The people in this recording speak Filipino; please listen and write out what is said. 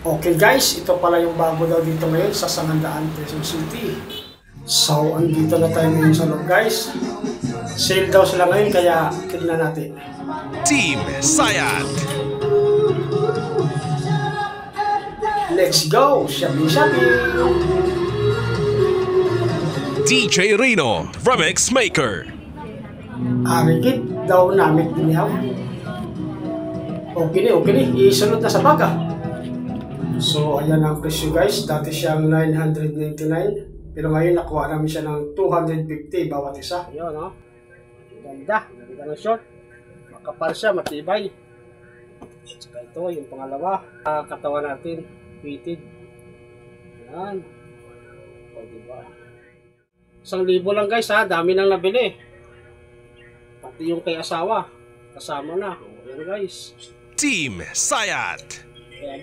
Okay guys, ito pala yung bago daw dito ngayon sa Sangandaan, Quezon City. So, andito na tayo ngayon sa loob guys. Sale daw sila ngayon kaya tignan natin. Team Sayat. Let's go! Shopping! DJ Rino, Remix Maker. Arigit daw namit dinihaw. Okay ni. Isunod na sa baga. So, ayan ang presyo guys. Dati siyang 999. Pero ngayon nakuha namin siya ng 250 bawat isa. Ayan o. Ganda ng short. Makapal siya, matibay. Saka ito, yung pangalawa. Katawan natin, fitted. Ayan. O, diba? 1,000 lang guys ha. Dami nang nabili. Pati yung kay asawa. Kasama na. Ayan guys. Team Sayat. Kaya